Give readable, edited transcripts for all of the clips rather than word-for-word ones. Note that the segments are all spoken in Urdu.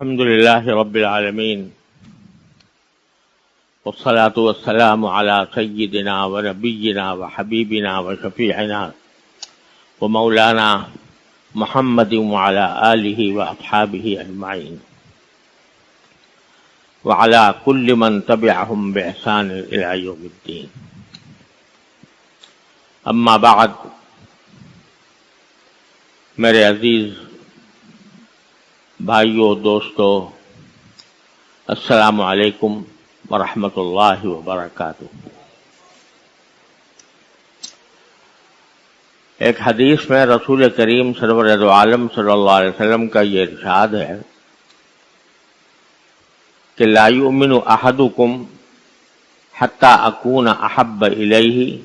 الحمد لله رب العالمين والصلاة والسلام على سيدنا ونبينا وحبيبنا وشفيعنا ومولانا محمد وعلى آله وأصحابه أجمعين وعلى كل من تبعهم بإحسان إلى يوم الدين. أما بعد، میرے عزیز بھائیو دوستو، السلام علیکم ورحمۃ اللہ وبرکاتہ۔ ایک حدیث میں رسول کریم سرور دو عالم صلی اللہ علیہ وسلم کا یہ ارشاد ہے کہ لا یؤمن احدکم حتی اکون احب الیہ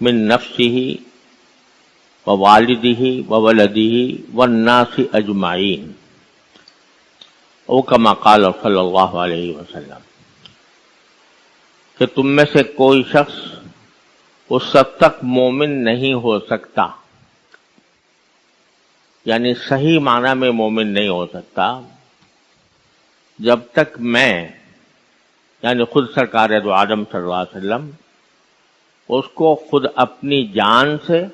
من نفسہ ووالدہ وولدہ والناس اجمعین، او کما قال صلی اللہ علیہ وسلم، کہ تم میں سے کوئی شخص اس وقت تک مومن نہیں ہو سکتا، یعنی صحیح معنی میں مومن نہیں ہو سکتا، جب تک میں یعنی خود سرکار دو عالم صلی اللہ علیہ وسلم اس کو خود اپنی جان سے،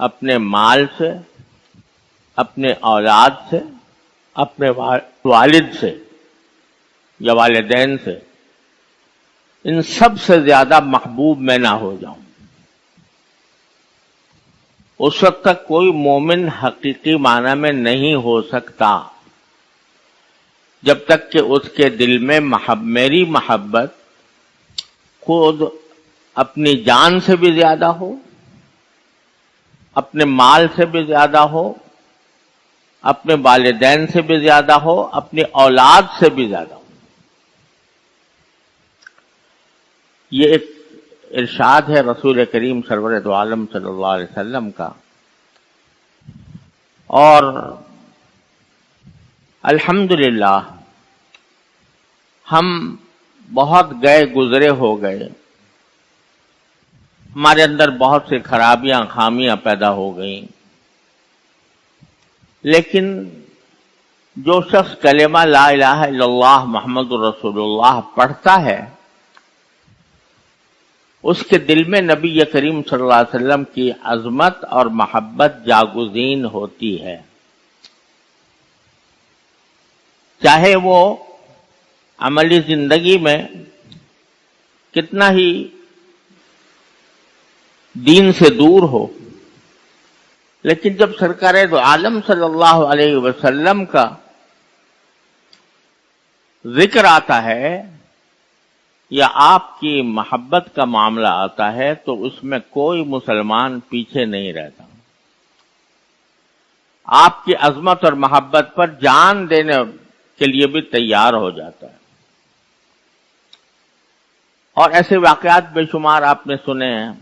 اپنے مال سے، اپنے اولاد سے، اپنے والد سے یا والدین سے، ان سب سے زیادہ محبوب میں نہ ہو جاؤں، اس وقت تک کوئی مومن حقیقی معنی میں نہیں ہو سکتا، جب تک کہ اس کے دل میں میری محبت خود اپنی جان سے بھی زیادہ ہو، اپنے مال سے بھی زیادہ ہو، اپنے والدین سے بھی زیادہ ہو، اپنی اولاد سے بھی زیادہ ہو۔ یہ ایک ارشاد ہے رسول کریم سرور دو عالم صلی اللہ علیہ وسلم کا، اور الحمدللہ ہم بہت گئے گزرے ہو گئے، ہمارے اندر بہت سی خرابیاں خامیاں پیدا ہو گئیں، لیکن جو شخص کلمہ لا الہ الا اللہ محمد رسول اللہ پڑھتا ہے، اس کے دل میں نبی کریم صلی اللہ علیہ وسلم کی عظمت اور محبت جاگزین ہوتی ہے، چاہے وہ عملی زندگی میں کتنا ہی دین سے دور ہو، لیکن جب سرکار دو عالم صلی اللہ علیہ وسلم کا ذکر آتا ہے یا آپ کی محبت کا معاملہ آتا ہے تو اس میں کوئی مسلمان پیچھے نہیں رہتا، آپ کی عظمت اور محبت پر جان دینے کے لیے بھی تیار ہو جاتا ہے۔ اور ایسے واقعات بے شمار آپ نے سنے ہیں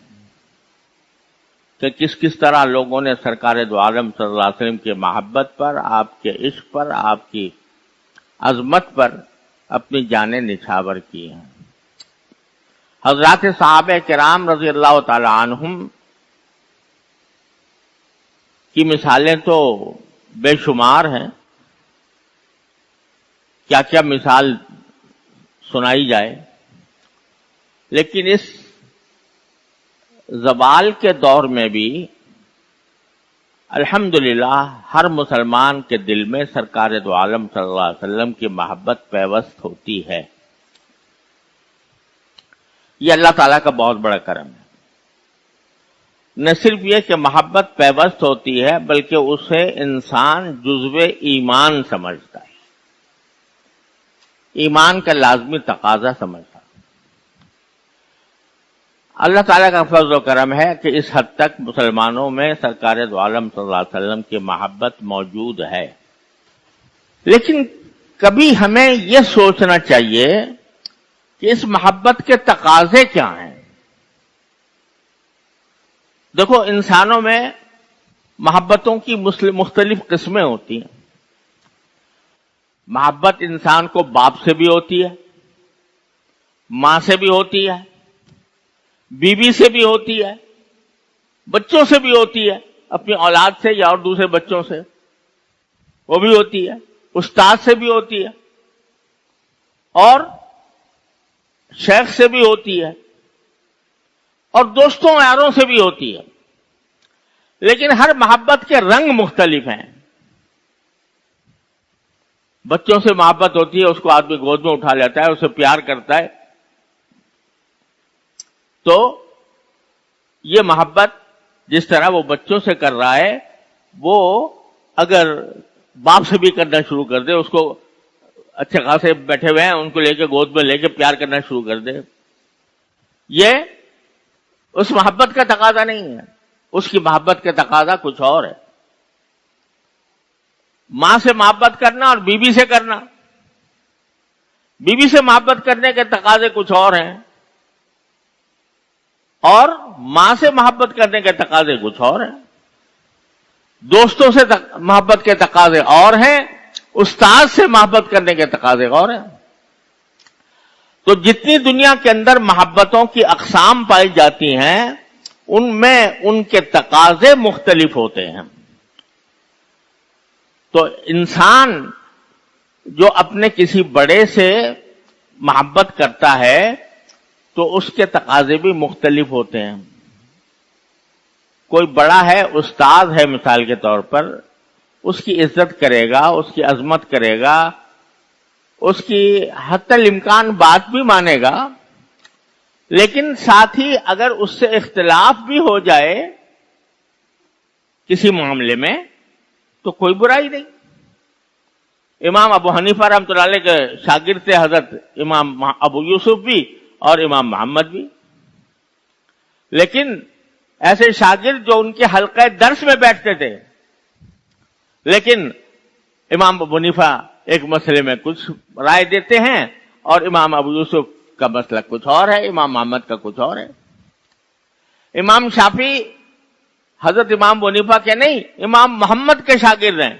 کہ کس طرح لوگوں نے سرکار دو عالم صلی اللہ علیہ وسلم کی محبت پر، آپ کے عشق پر، آپ کی عظمت پر اپنی جانیں نچھاور کی ہیں۔ حضرات صحابہ کرام رضی اللہ تعالی عنہم کی مثالیں تو بے شمار ہیں، کیا کیا مثال سنائی جائے، لیکن اس زوال کے دور میں بھی الحمدللہ ہر مسلمان کے دل میں سرکار دو عالم صلی اللہ علیہ وسلم کی محبت پیوست ہوتی ہے۔ یہ اللہ تعالیٰ کا بہت بڑا کرم ہے۔ نہ صرف یہ کہ محبت پیوست ہوتی ہے، بلکہ اسے انسان جزو ایمان سمجھتا ہے، ایمان کا لازمی تقاضا سمجھتا ہے۔ اللہ تعالیٰ کا فضل و کرم ہے کہ اس حد تک مسلمانوں میں سرکار دو عالم صلی اللہ علیہ وسلم کی محبت موجود ہے، لیکن کبھی ہمیں یہ سوچنا چاہیے کہ اس محبت کے تقاضے کیا ہیں۔ دیکھو، انسانوں میں محبتوں کی مختلف قسمیں ہوتی ہیں۔ محبت انسان کو باپ سے بھی ہوتی ہے، ماں سے بھی ہوتی ہے، بیوی سے بھی ہوتی ہے، بچوں سے بھی ہوتی ہے، اپنی اولاد سے یا اور دوسرے بچوں سے وہ بھی ہوتی ہے، استاد سے بھی ہوتی ہے اور شیخ سے بھی ہوتی ہے اور دوستوں یاروں سے بھی ہوتی ہے، لیکن ہر محبت کے رنگ مختلف ہیں۔ بچوں سے محبت ہوتی ہے، اس کو آدمی گود میں اٹھا لیتا ہے، اسے پیار کرتا ہے، تو یہ محبت جس طرح وہ بچوں سے کر رہا ہے، وہ اگر باپ سے بھی کرنا شروع کر دے، اس کو اچھے خاصے بیٹھے ہوئے ہیں ان کو لے کے گود میں لے کے پیار کرنا شروع کر دے، یہ اس محبت کا تقاضا نہیں ہے، اس کی محبت کا تقاضا کچھ اور ہے۔ ماں سے محبت کرنا اور بیوی سے کرنا، بیوی سے محبت کرنے کے تقاضے کچھ اور ہیں اور ماں سے محبت کرنے کے تقاضے کچھ اور ہیں، دوستوں سے محبت کے تقاضے اور ہیں، استاد سے محبت کرنے کے تقاضے اور ہیں۔ تو جتنی دنیا کے اندر محبتوں کی اقسام پائی جاتی ہیں، ان میں ان کے تقاضے مختلف ہوتے ہیں۔ تو انسان جو اپنے کسی بڑے سے محبت کرتا ہے تو اس کے تقاضے بھی مختلف ہوتے ہیں۔ کوئی بڑا ہے، استاد ہے مثال کے طور پر، اس کی عزت کرے گا، اس کی عظمت کرے گا، اس کی حتی الامکان بات بھی مانے گا، لیکن ساتھ ہی اگر اس سے اختلاف بھی ہو جائے کسی معاملے میں تو کوئی برائی نہیں۔ امام ابو حنیفہ رحمۃ اللہ علیہ کے شاگرد تھے حضرت امام ابو یوسف بھی اور امام محمد بھی، لیکن ایسے شاگرد جو ان کے حلقہ درس میں بیٹھتے تھے، لیکن امام ابو حنیفہ ایک مسئلے میں کچھ رائے دیتے ہیں اور امام ابو یوسف کا مسئلہ کچھ اور ہے، امام محمد کا کچھ اور ہے۔ امام شافعی حضرت امام ابو حنیفہ کے نہیں، امام محمد کے شاگرد ہیں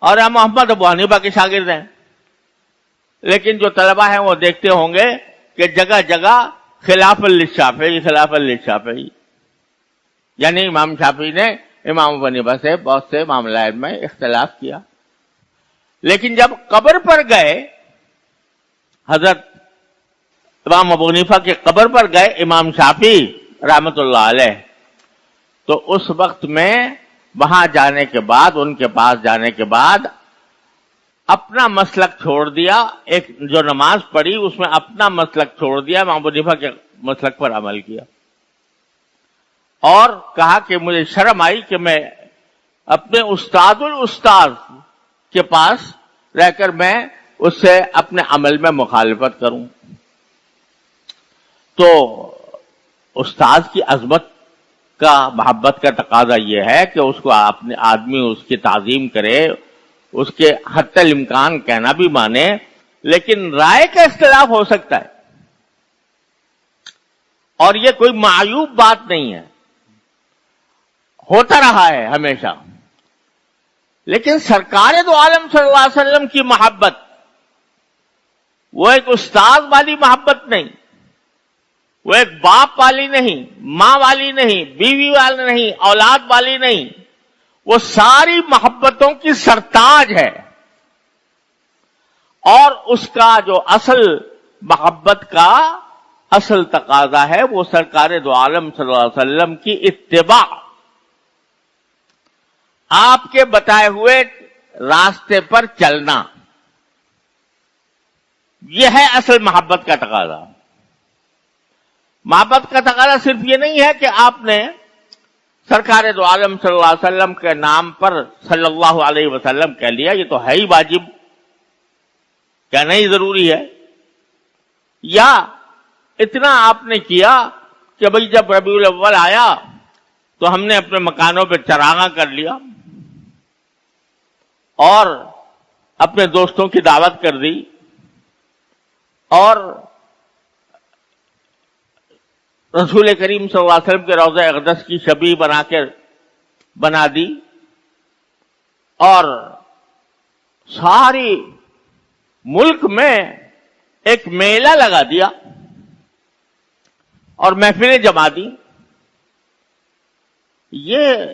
اور امام محمد ابو حنیفہ کے شاگرد ہیں، لیکن جو طلبہ ہیں وہ دیکھتے ہوں گے کہ جگہ جگہ خلاف للشافعی خلاف للشافعی، یعنی امام شافعی نے امام ابو حنیفہ سے بہت سے معاملات میں اختلاف کیا، لیکن جب قبر پر گئے، حضرت امام ابو حنیفہ کے قبر پر گئے امام شافعی رحمت اللہ علیہ، تو اس وقت میں وہاں جانے کے بعد، ان کے پاس جانے کے بعد اپنا مسلک چھوڑ دیا، ایک جو نماز پڑھی اس میں اپنا مسلک چھوڑ دیا، امام ابو حنیفہ کے مسلک پر عمل کیا اور کہا کہ مجھے شرم آئی کہ میں اپنے استاد الاستاذ کے پاس رہ کر میں اس سے اپنے عمل میں مخالفت کروں۔ تو استاد کی عظمت کا، محبت کا تقاضا یہ ہے کہ اس کو اپنے آدمی اس کی تعظیم کرے، اس کے حتی الامکان کہنا بھی مانے، لیکن رائے کا اختلاف ہو سکتا ہے اور یہ کوئی معیوب بات نہیں ہے، ہوتا رہا ہے ہمیشہ۔ لیکن سرکار دو عالم صلی اللہ علیہ وسلم کی محبت وہ ایک استاد والی محبت نہیں، وہ ایک باپ والی نہیں، ماں والی نہیں، بیوی والی نہیں، اولاد والی نہیں، وہ ساری محبتوں کی سرتاج ہے، اور اس کا جو اصل محبت کا اصل تقاضا ہے وہ سرکار دو عالم صلی اللہ علیہ وسلم کی اتباع، آپ کے بتائے ہوئے راستے پر چلنا، یہ ہے اصل محبت کا تقاضا۔ محبت کا تقاضا صرف یہ نہیں ہے کہ آپ نے سرکار دو عالم صلی اللہ علیہ وسلم کے نام پر صلی اللہ علیہ وسلم کہہ لیا، یہ تو ہے ہی واجب، کہنا ہی ضروری ہے، یا اتنا آپ نے کیا کہ بھئی جب ربیع الاول آیا تو ہم نے اپنے مکانوں پہ چراغاں کر لیا اور اپنے دوستوں کی دعوت کر دی اور رسول کریم صلی اللہ علیہ وسلم کے روضہ اقدس کی شبیہ بنا دی اور ساری ملک میں ایک میلہ لگا دیا اور محفلیں جما دی۔ یہ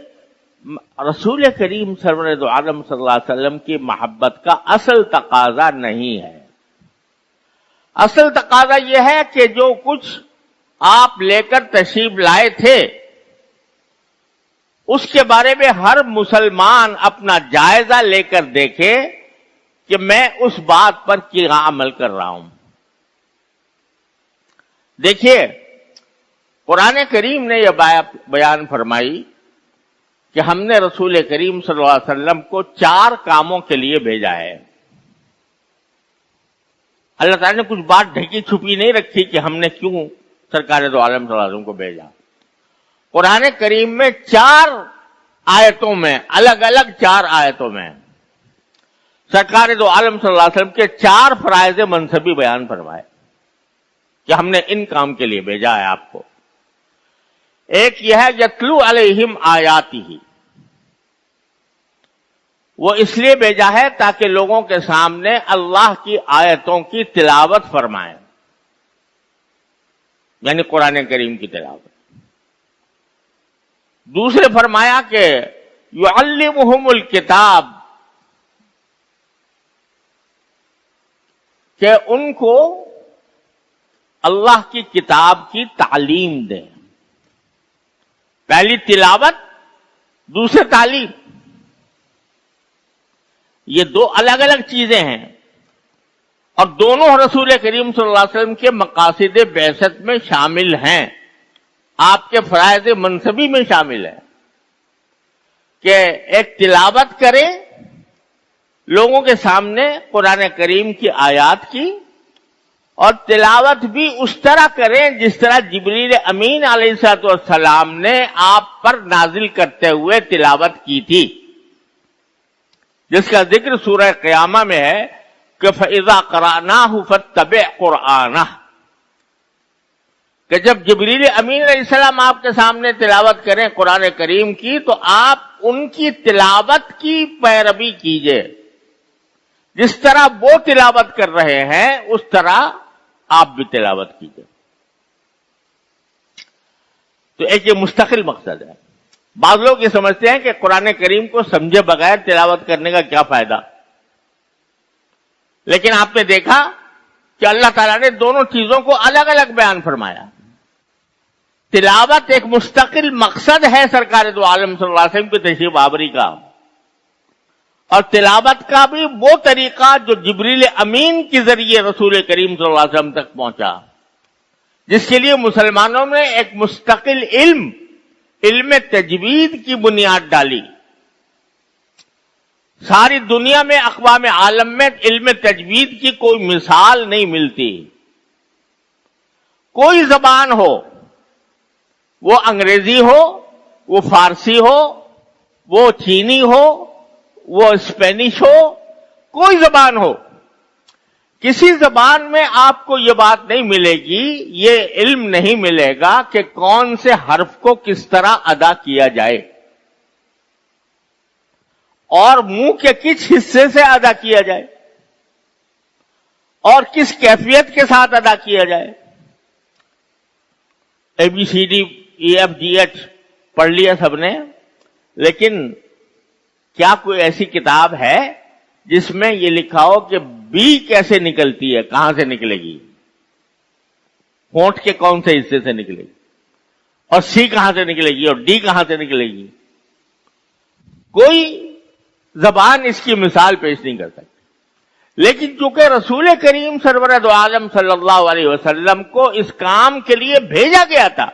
رسول کریم سرور دو عالم صلی اللہ علیہ وسلم کی محبت کا اصل تقاضا نہیں ہے. اصل تقاضا یہ ہے کہ جو کچھ آپ لے کر تشریف لائے تھے اس کے بارے میں ہر مسلمان اپنا جائزہ لے کر دیکھے کہ میں اس بات پر کیا عمل کر رہا ہوں. دیکھیے قرآن کریم نے یہ بیان فرمائی کہ ہم نے رسول کریم صلی اللہ علیہ وسلم کو 4 کاموں کے لیے بھیجا ہے. اللہ تعالیٰ نے کچھ بات ڈھکی چھپی نہیں رکھی کہ ہم نے کیوں سرکار دو عالم صلی اللہ علیہ وسلم کو بھیجا. قرآن کریم میں 4 آیتوں میں الگ الگ 4 آیتوں میں سرکار دو عالم صلی اللہ علیہ وسلم کے 4 فرائض منصبی بیان فرمائے کہ ہم نے ان کام کے لیے بھیجا ہے آپ کو. ایک یہ ہے یتلو علیہم آیاتہ، وہ اس لیے بھیجا ہے تاکہ لوگوں کے سامنے اللہ کی آیتوں کی تلاوت فرمائیں، یعنی قرآن کریم کی تلاوت. دوسرے فرمایا کہ یعلمہم الکتاب، کہ ان کو اللہ کی کتاب کی تعلیم دیں. پہلی تلاوت، دوسرے تعلیم، یہ 2 الگ الگ چیزیں ہیں اور دونوں رسول کریم صلی اللہ علیہ وسلم کے مقاصد بعثت میں شامل ہیں، آپ کے فرائض منصبی میں شامل ہے کہ ایک تلاوت کریں لوگوں کے سامنے قرآن کریم کی آیات کی، اور تلاوت بھی اس طرح کریں جس طرح جبریل امین علیہ السلام نے آپ پر نازل کرتے ہوئے تلاوت کی تھی، جس کا ذکر سورہ قیامہ میں ہے کہ فَإِذَا قَرَأْنَاهُ فَاتَّبِعْ قُرْآنَهُ، کہ جب جبریل امین علیہ السلام آپ کے سامنے تلاوت کریں قرآن کریم کی تو آپ ان کی تلاوت کی پیروی کیجئے، جس طرح وہ تلاوت کر رہے ہیں اس طرح آپ بھی تلاوت کیجئے. تو ایک یہ مستقل مقصد ہے. بعض لوگ یہ سمجھتے ہیں کہ قرآن کریم کو سمجھے بغیر تلاوت کرنے کا کیا فائدہ، لیکن آپ نے دیکھا کہ اللہ تعالیٰ نے دونوں چیزوں کو الگ الگ بیان فرمایا. تلاوت ایک مستقل مقصد ہے سرکار دو عالم صلی اللہ علیہ وسلم کی تشریف آوری کا، اور تلاوت کا بھی وہ طریقہ جو جبریل امین کے ذریعے رسول کریم صلی اللہ علیہ وسلم تک پہنچا، جس کے لیے مسلمانوں نے ایک مستقل علم تجوید کی بنیاد ڈالی. ساری دنیا میں اقوام عالم میں علم تجوید کی کوئی مثال نہیں ملتی. کوئی زبان ہو، وہ انگریزی ہو، وہ فارسی ہو، وہ چینی ہو، وہ اسپینش ہو، کوئی زبان ہو، کسی زبان میں آپ کو یہ بات نہیں ملے گی، یہ علم نہیں ملے گا کہ کون سے حرف کو کس طرح ادا کیا جائے اور منہ کے کس حصے سے ادا کیا جائے اور کس کیفیت کے ساتھ ادا کیا جائے. ABCD EFGH پڑھ لیا سب نے، لیکن کیا کوئی ایسی کتاب ہے جس میں یہ لکھا ہو کہ بی کیسے نکلتی ہے، کہاں سے نکلے گی، ہونٹ کے کون سے حصے سے نکلے گی، اور سی کہاں سے نکلے گی، اور ڈی کہاں سے نکلے گی؟ کوئی زبان اس کی مثال پیش نہیں کر سکتی. لیکن چونکہ رسول کریم سرور دو عالم صلی اللہ علیہ وسلم کو اس کام کے لیے بھیجا گیا تھا،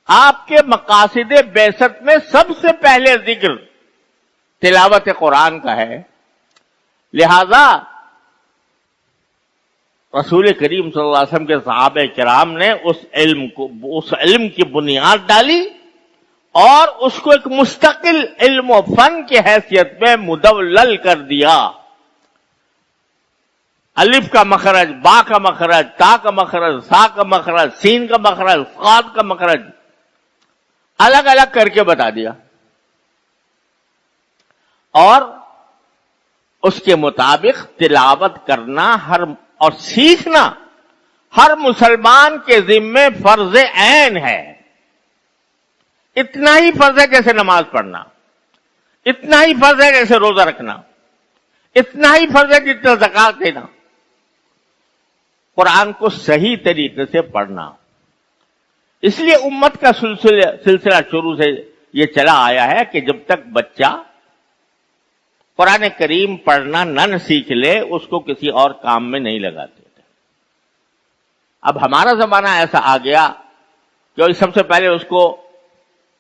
آپ کے مقاصد بعثت میں سب سے پہلے ذکر تلاوت قرآن کا ہے، لہذا رسول کریم صلی اللہ علیہ وسلم کے صحابہ کرام نے اس علم کی بنیاد ڈالی اور اس کو ایک مستقل علم و فن کی حیثیت میں مدلل کر دیا. الف کا مخرج، با کا مخرج، تا کا مخرج، سا کا مخرج، سین کا مخرج، قاد کا مخرج الگ الگ کر کے بتا دیا، اور اس کے مطابق تلاوت کرنا اور سیکھنا ہر مسلمان کے ذمے فرض عین ہے. اتنا ہی فرض ہے جیسے نماز پڑھنا، اتنا ہی فرض ہے جیسے روزہ رکھنا، اتنا ہی فرض ہے جتنا زکات دینا، قرآن کو صحیح طریقے سے پڑھنا۔ اس لیے امت کا سلسلہ شروع سے یہ چلا آیا ہے کہ جب تک بچہ قرآن کریم پڑھنا نہ سیکھ لے اس کو کسی اور کام میں نہیں لگاتے تھے۔ اب ہمارا زمانہ ایسا آ گیا کہ سب سے پہلے اس کو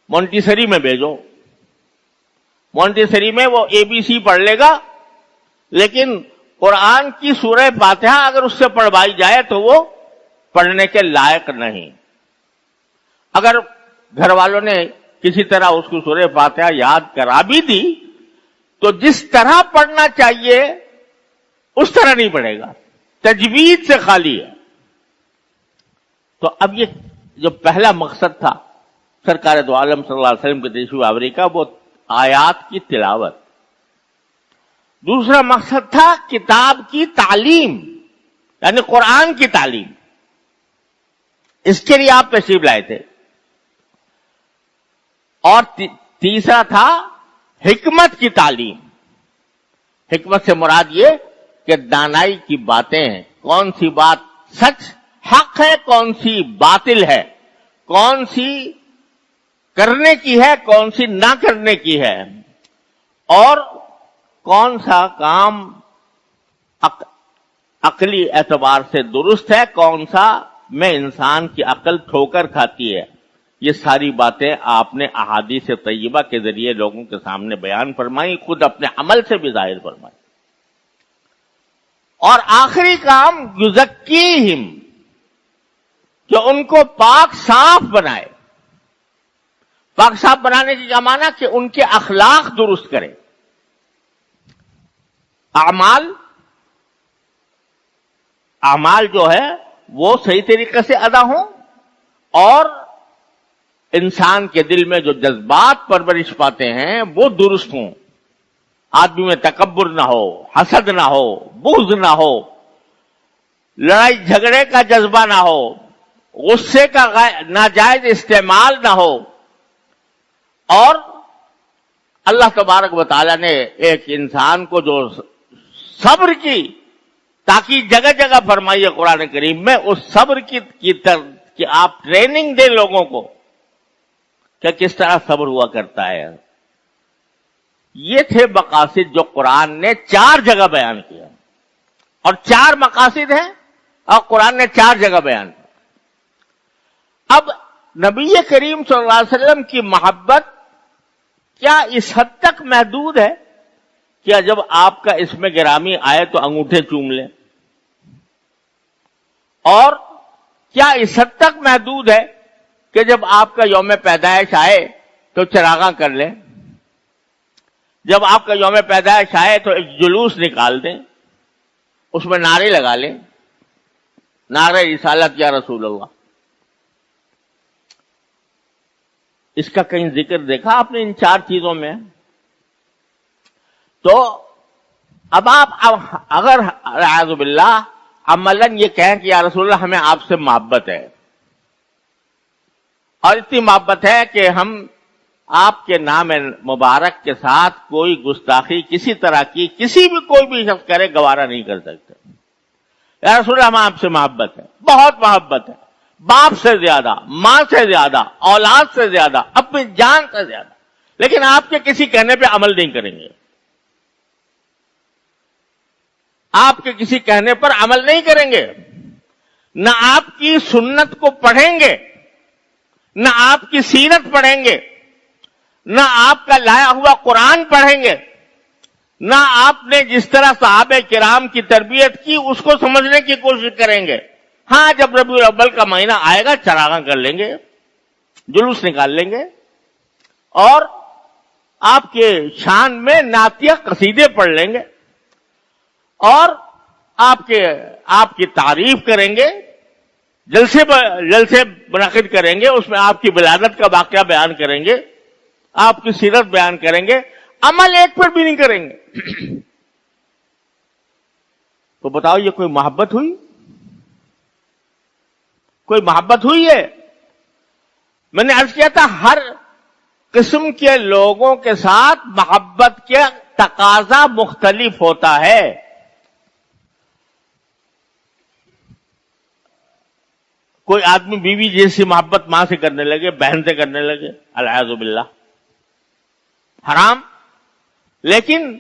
مونٹیسری میں بھیجو، مونٹیسری میں وہ ABC پڑھ لے گا، لیکن قرآن کی سورہ فاتحہ اگر اس سے پڑھوائی جائے تو وہ پڑھنے کے لائق نہیں۔ اگر گھر والوں نے کسی طرح اس کو سورہ فاتحہ یاد کرا بھی دی تو جس طرح پڑھنا چاہیے اس طرح نہیں پڑھے گا، تجوید سے خالی ہے۔ تو اب یہ جو پہلا مقصد تھا سرکار دو عالم صلی اللہ علیہ وسلم کے تشریف آوری کا، وہ آیات کی تلاوت۔ دوسرا مقصد تھا کتاب کی تعلیم، یعنی قرآن کی تعلیم، اس کے لیے آپ تشریف لائے تھے۔ اور تیسرا تھا حکمت کی تعلیم۔ حکمت سے مراد یہ کہ دانائی کی باتیں ہیں، کون سی بات سچ حق ہے، کون سی باطل ہے، کون سی کرنے کی ہے، کون سی نہ کرنے کی ہے، اور کون سا کام عقلی اعتبار سے درست ہے، کون سا میں انسان کی عقل ٹھوکر کھاتی ہے۔ یہ ساری باتیں آپ نے احادیث طیبہ کے ذریعے لوگوں کے سامنے بیان فرمائی، خود اپنے عمل سے بھی ظاہر فرمائی۔ اور آخری کام یزکیہم، کہ ان کو پاک صاف بنائے۔ پاک صاف بنانے کی کیا معنی؟ کہ ان کے اخلاق درست کرے، اعمال جو ہے وہ صحیح طریقے سے ادا ہوں، اور انسان کے دل میں جو جذبات پرورش پاتے ہیں وہ درست ہوں۔ آدمی میں تکبر نہ ہو، حسد نہ ہو، بغض نہ ہو، لڑائی جھگڑے کا جذبہ نہ ہو، غصے کا ناجائز استعمال نہ ہو۔ اور اللہ تبارک و تعالیٰ نے ایک انسان کو جو صبر کی تاکہ جگہ جگہ فرمائی ہے قرآن کریم میں، اس صبر کی آپ ٹریننگ دیں لوگوں کو کہ کس طرح صبر ہوا کرتا ہے۔ یہ تھے مقاصد جو قرآن نے 4 جگہ بیان کیا، اور 4 مقاصد ہیں اور قرآن نے 4 جگہ بیان کیا۔ اب نبی کریم صلی اللہ علیہ وسلم کی محبت کیا اس حد تک محدود ہے کہ جب آپ کا اسم گرامی آئے تو انگوٹھے چوم لیں؟ اور کیا اس حد تک محدود ہے کہ جب آپ کا یوم پیدائش آئے تو چراغاں کر لیں؟ جب آپ کا یوم پیدائش آئے تو ایک جلوس نکال دیں، اس میں نعرے لگا لیں، نعرہ رسالت یا رسول اللہ؟ اس کا کہیں ذکر دیکھا آپ نے ان 4 چیزوں میں؟ تو اب آپ اگر اعوذ باللہ عملاً یہ کہیں کہ یا رسول اللہ ہمیں آپ سے محبت ہے، اور اتنی محبت ہے کہ ہم آپ کے نام مبارک کے ساتھ کوئی گستاخی کسی طرح کی کسی بھی کوئی بھی شخص کرے گوارا نہیں کر سکتے، یا رسول اللہ ہمیں آپ سے محبت ہے، بہت محبت ہے، باپ سے زیادہ، ماں سے زیادہ، اولاد سے زیادہ، اپنی جان سے زیادہ، لیکن آپ کے کسی کہنے پہ عمل نہیں کریں گے، آپ کے کسی کہنے پر عمل نہیں کریں گے، نہ آپ کی سنت کو پڑھیں گے، نہ آپ کی سیرت پڑھیں گے، نہ آپ کا لایا ہوا قرآن پڑھیں گے، نہ آپ نے جس طرح صحابہ کرام کی تربیت کی اس کو سمجھنے کی کوشش کریں گے۔ ہاں جب ربیع الاول کا مہینہ آئے گا چراغاں کر لیں گے، جلوس نکال لیں گے، اور آپ کے شان میں نعتیہ قصیدے پڑھ لیں گے، اور آپ کی تعریف کریں گے، جلسے منعقد کریں گے، اس میں آپ کی ولادت کا واقعہ بیان کریں گے، آپ کی سیرت بیان کریں گے، عمل ایک پر بھی نہیں کریں گے۔ تو بتاؤ یہ کوئی محبت ہوئی؟ کوئی محبت ہوئی ہے؟ میں نے عرض کیا تھا قسم کے لوگوں کے ساتھ محبت کے تقاضا مختلف ہوتا ہے. کوئی آدمی بیوی جیسی محبت ماں سے کرنے لگے، بہن سے کرنے لگے، العیاذ باللہ، حرام. لیکن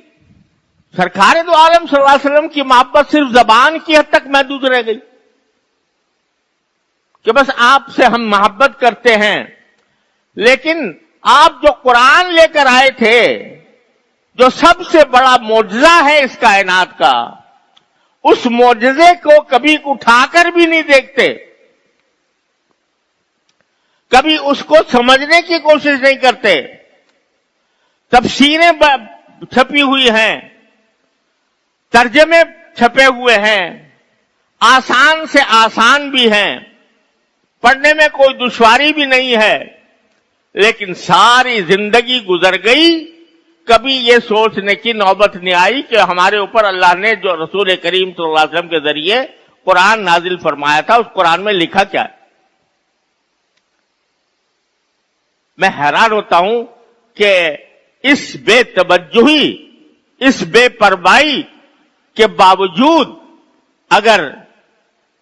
سرکار دو عالم صلی اللہ علیہ وسلم کی محبت صرف زبان کی حد تک محدود رہ گئی کہ بس آپ سے ہم محبت کرتے ہیں. لیکن آپ جو قرآن لے کر آئے تھے، جو سب سے بڑا معجزہ ہے اس کائنات کا، اس معجزے کو کبھی اٹھا کر بھی نہیں دیکھتے، کبھی اس کو سمجھنے کی کوشش نہیں کرتے. تفسیریں چھپی ہوئی ہیں، ترجمے چھپے ہوئے ہیں، آسان سے آسان بھی ہیں، پڑھنے میں کوئی دشواری بھی نہیں ہے. لیکن ساری زندگی گزر گئی، کبھی یہ سوچنے کی نوبت نہیں آئی کہ ہمارے اوپر اللہ نے جو رسول کریم صلی اللہ علیہ وسلم کے ذریعے قرآن نازل فرمایا تھا، اس قرآن میں لکھا کیا ہے. میں حیران ہوتا ہوں کہ اس بے توجہی، اس بے پرواہی کے باوجود اگر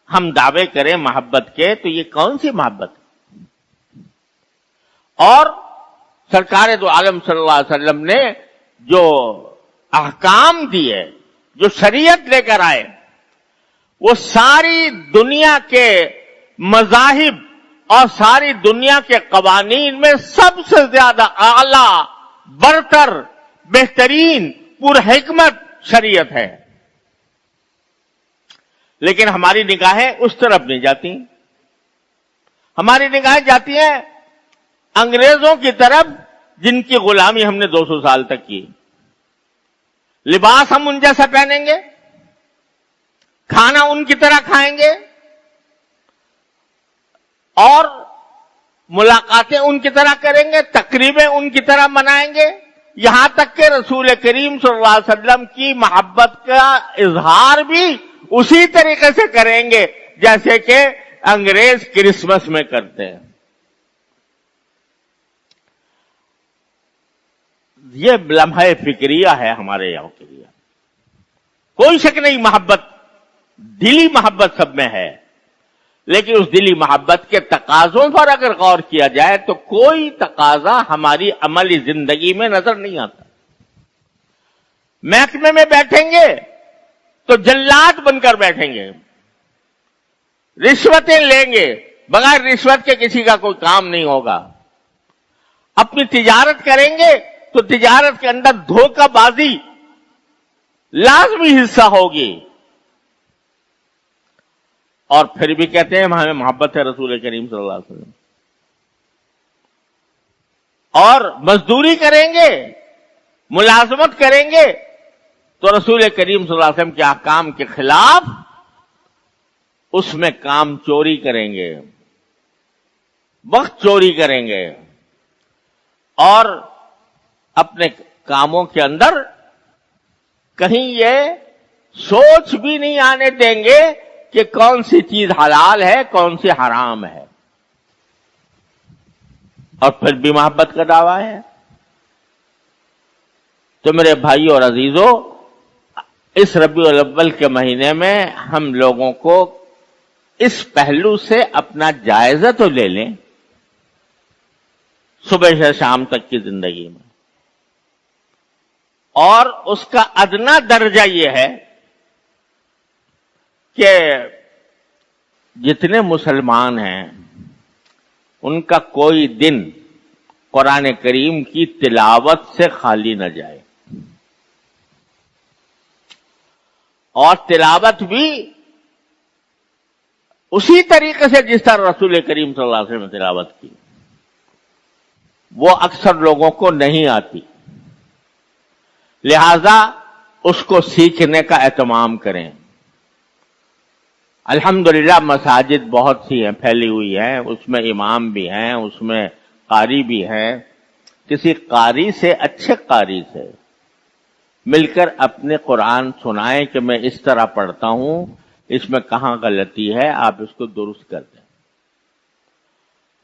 ہم دعوے کریں محبت کے، تو یہ کون سی محبت؟ اور سرکار دو عالم صلی اللہ علیہ وسلم نے جو احکام دیے، جو شریعت لے کر آئے، وہ ساری دنیا کے مذاہب اور ساری دنیا کے قوانین میں سب سے زیادہ اعلیٰ، برتر، بہترین، پرحکمت شریعت ہے. لیکن ہماری نگاہیں اس طرف نہیں جاتی. ہماری نگاہیں جاتی ہیں انگریزوں کی طرف، جن کی غلامی ہم نے 200 سال تک کی. لباس ہم ان جیسا پہنیں گے، کھانا ان کی طرح کھائیں گے، اور ملاقاتیں ان کی طرح کریں گے، تقریبیں ان کی طرح منائیں گے. یہاں تک کہ رسول کریم صلی اللہ علیہ وسلم کی محبت کا اظہار بھی اسی طریقے سے کریں گے جیسے کہ انگریز کرسمس میں کرتے ہیں. یہ لمحہ فکریہ ہے ہمارے یہاں کے لیے. کوئی شک نہیں، محبت، دلی محبت سب میں ہے، لیکن اس دلی محبت کے تقاضوں پر اگر غور کیا جائے تو کوئی تقاضا ہماری عملی زندگی میں نظر نہیں آتا. محکمے میں بیٹھیں گے تو جلاد بن کر بیٹھیں گے، رشوتیں لیں گے، بغیر رشوت کے کسی کا کوئی کام نہیں ہوگا. اپنی تجارت کریں گے تو تجارت کے اندر دھوکہ بازی لازمی حصہ ہوگی. اور پھر بھی کہتے ہیں ہمیں محبت ہے رسول کریم صلی اللہ علیہ وسلم. اور مزدوری کریں گے، ملازمت کریں گے تو رسول کریم صلی اللہ علیہ وسلم کے احکام کے خلاف اس میں کام چوری کریں گے، وقت چوری کریں گے، اور اپنے کاموں کے اندر کہیں یہ سوچ بھی نہیں آنے دیں گے کہ کون سی چیز حلال ہے، کون سی حرام ہے. اور پھر بھی محبت کا دعویٰ ہے. تو میرے بھائیو اور عزیزو، اس ربیع الاول کے مہینے میں ہم لوگوں کو اس پہلو سے اپنا جائزہ تو لے لیں صبح سے شام تک کی زندگی میں. اور اس کا ادنا درجہ یہ ہے کہ جتنے مسلمان ہیں ان کا کوئی دن قرآن کریم کی تلاوت سے خالی نہ جائے. اور تلاوت بھی اسی طریقے سے جس طرح رسول کریم صلی اللہ علیہ وسلم نے تلاوت کی. وہ اکثر لوگوں کو نہیں آتی، لہذا اس کو سیکھنے کا اہتمام کریں. الحمدللہ مساجد بہت سی ہیں، پھیلی ہوئی ہیں، اس میں امام بھی ہیں، اس میں قاری بھی ہیں. کسی قاری سے، اچھے قاری سے مل کر اپنے قرآن سنائیں کہ میں اس طرح پڑھتا ہوں، اس میں کہاں غلطی ہے، آپ اس کو درست کر دیں.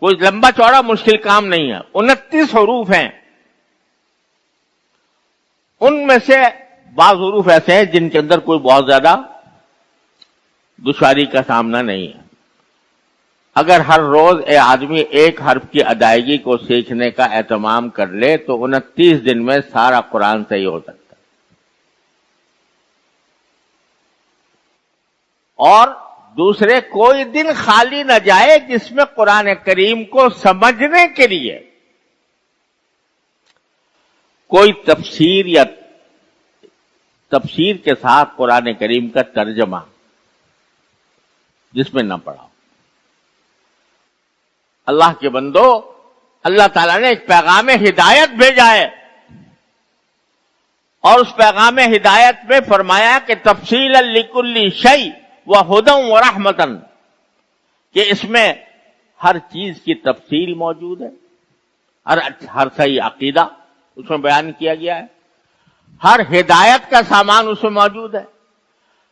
کوئی لمبا چوڑا مشکل کام نہیں ہے. 29 حروف ہیں. ان میں سے بعض حروف ایسے ہیں جن کے اندر کوئی بہت زیادہ دشواری کا سامنا نہیں ہے. اگر ہر روز آدمی ایک حرف کی ادائیگی کو سیکھنے کا اہتمام کر لے تو 29 دن میں سارا قرآن صحیح ہو سکتا ہے. اور دوسرے کوئی دن خالی نہ جائے جس میں قرآن کریم کو سمجھنے کے لیے کوئی تفسیر یا تفسیر کے ساتھ قرآن کریم کا ترجمہ جس میں نہ پڑھا. اللہ کے بندو، اللہ تعالیٰ نے ایک پیغام ہدایت بھیجا ہے، اور اس پیغام ہدایت میں فرمایا کہ تفصیلا لکل شیء وہدی ورحمۃ، کہ اس میں ہر چیز کی تفصیل موجود ہے، ہر صحیح عقیدہ اس میں بیان کیا گیا ہے، ہر ہدایت کا سامان اس میں موجود ہے،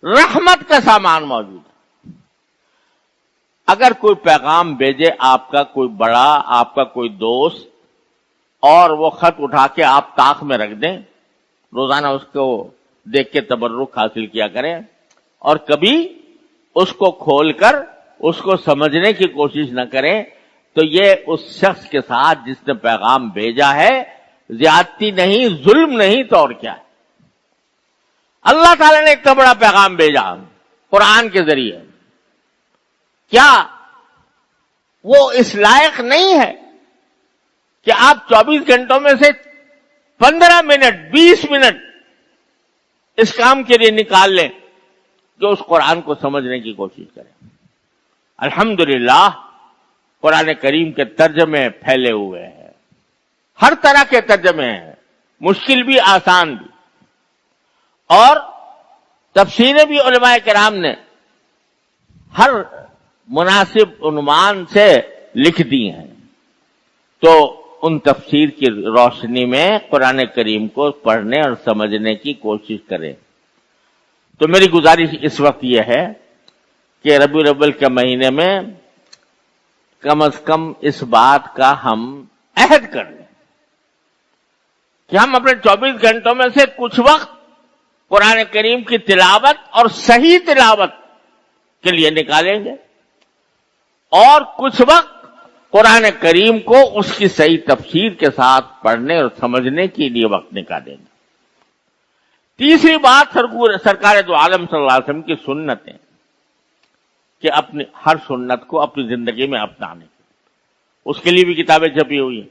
رحمت کا سامان موجود ہے. اگر کوئی پیغام بھیجے آپ کا کوئی بڑا، آپ کا کوئی دوست، اور وہ خط اٹھا کے آپ طاق میں رکھ دیں، روزانہ اس کو دیکھ کے تبرک حاصل کیا کریں، اور کبھی اس کو کھول کر اس کو سمجھنے کی کوشش نہ کریں، تو یہ اس شخص کے ساتھ جس نے پیغام بھیجا ہے زیادتی نہیں، ظلم نہیں تو اور کیا ہے. اللہ تعالیٰ نے ایک تو بڑا پیغام بھیجا قرآن کے ذریعے، کیا وہ اس لائق نہیں ہے کہ آپ 24 گھنٹوں میں سے 15 منٹ 20 منٹ اس کام کے لیے نکال لیں کہ اس قرآن کو سمجھنے کی کوشش کریں؟ الحمدللہ قرآن کریم کے ترجمے پھیلے ہوئے ہیں، ہر طرح کے ترجمے ہیں، مشکل بھی آسان بھی، اور تفسیریں بھی علماء کرام نے ہر مناسب عنوان سے لکھ دی ہیں. تو ان تفسیر کی روشنی میں قرآن کریم کو پڑھنے اور سمجھنے کی کوشش کریں. تو میری گزارش اس وقت یہ ہے کہ ربیع الاول کے مہینے میں کم از کم اس بات کا ہم عہد کر لیں کہ ہم اپنے 24 گھنٹوں میں سے کچھ وقت قرآن کریم کی تلاوت اور صحیح تلاوت کے لیے نکالیں گے، اور کچھ وقت قرآن کریم کو اس کی صحیح تفسیر کے ساتھ پڑھنے اور سمجھنے کے لیے وقت نکالیں گے. تیسری بات سرکار دو عالم صلی اللہ علیہ وسلم کی سنتیں، کہ اپنی ہر سنت کو اپنی زندگی میں اپنانے، اس کے لیے بھی کتابیں چھپی ہوئی ہیں،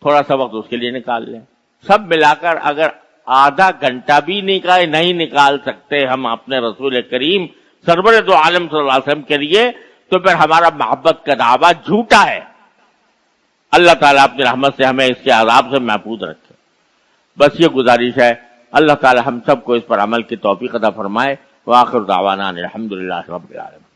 تھوڑا سا وقت اس کے لیے نکال لیں. سب ملا کر اگر آدھا گھنٹہ بھی نہیں نکال سکتے ہم اپنے رسول کریم سرور دو عالم صلی اللہ علیہ وسلم کے لیے، تو پھر ہمارا محبت کا دعویٰ جھوٹا ہے. اللہ تعالیٰ اپنی رحمت سے ہمیں اس کے عذاب سے محفوظ رکھے. بس یہ گزارش ہے. اللہ تعالیٰ ہم سب کو اس پر عمل کی توفیق عطا فرمائے. وآخر دعوانا الحمدللہ رب العالمین.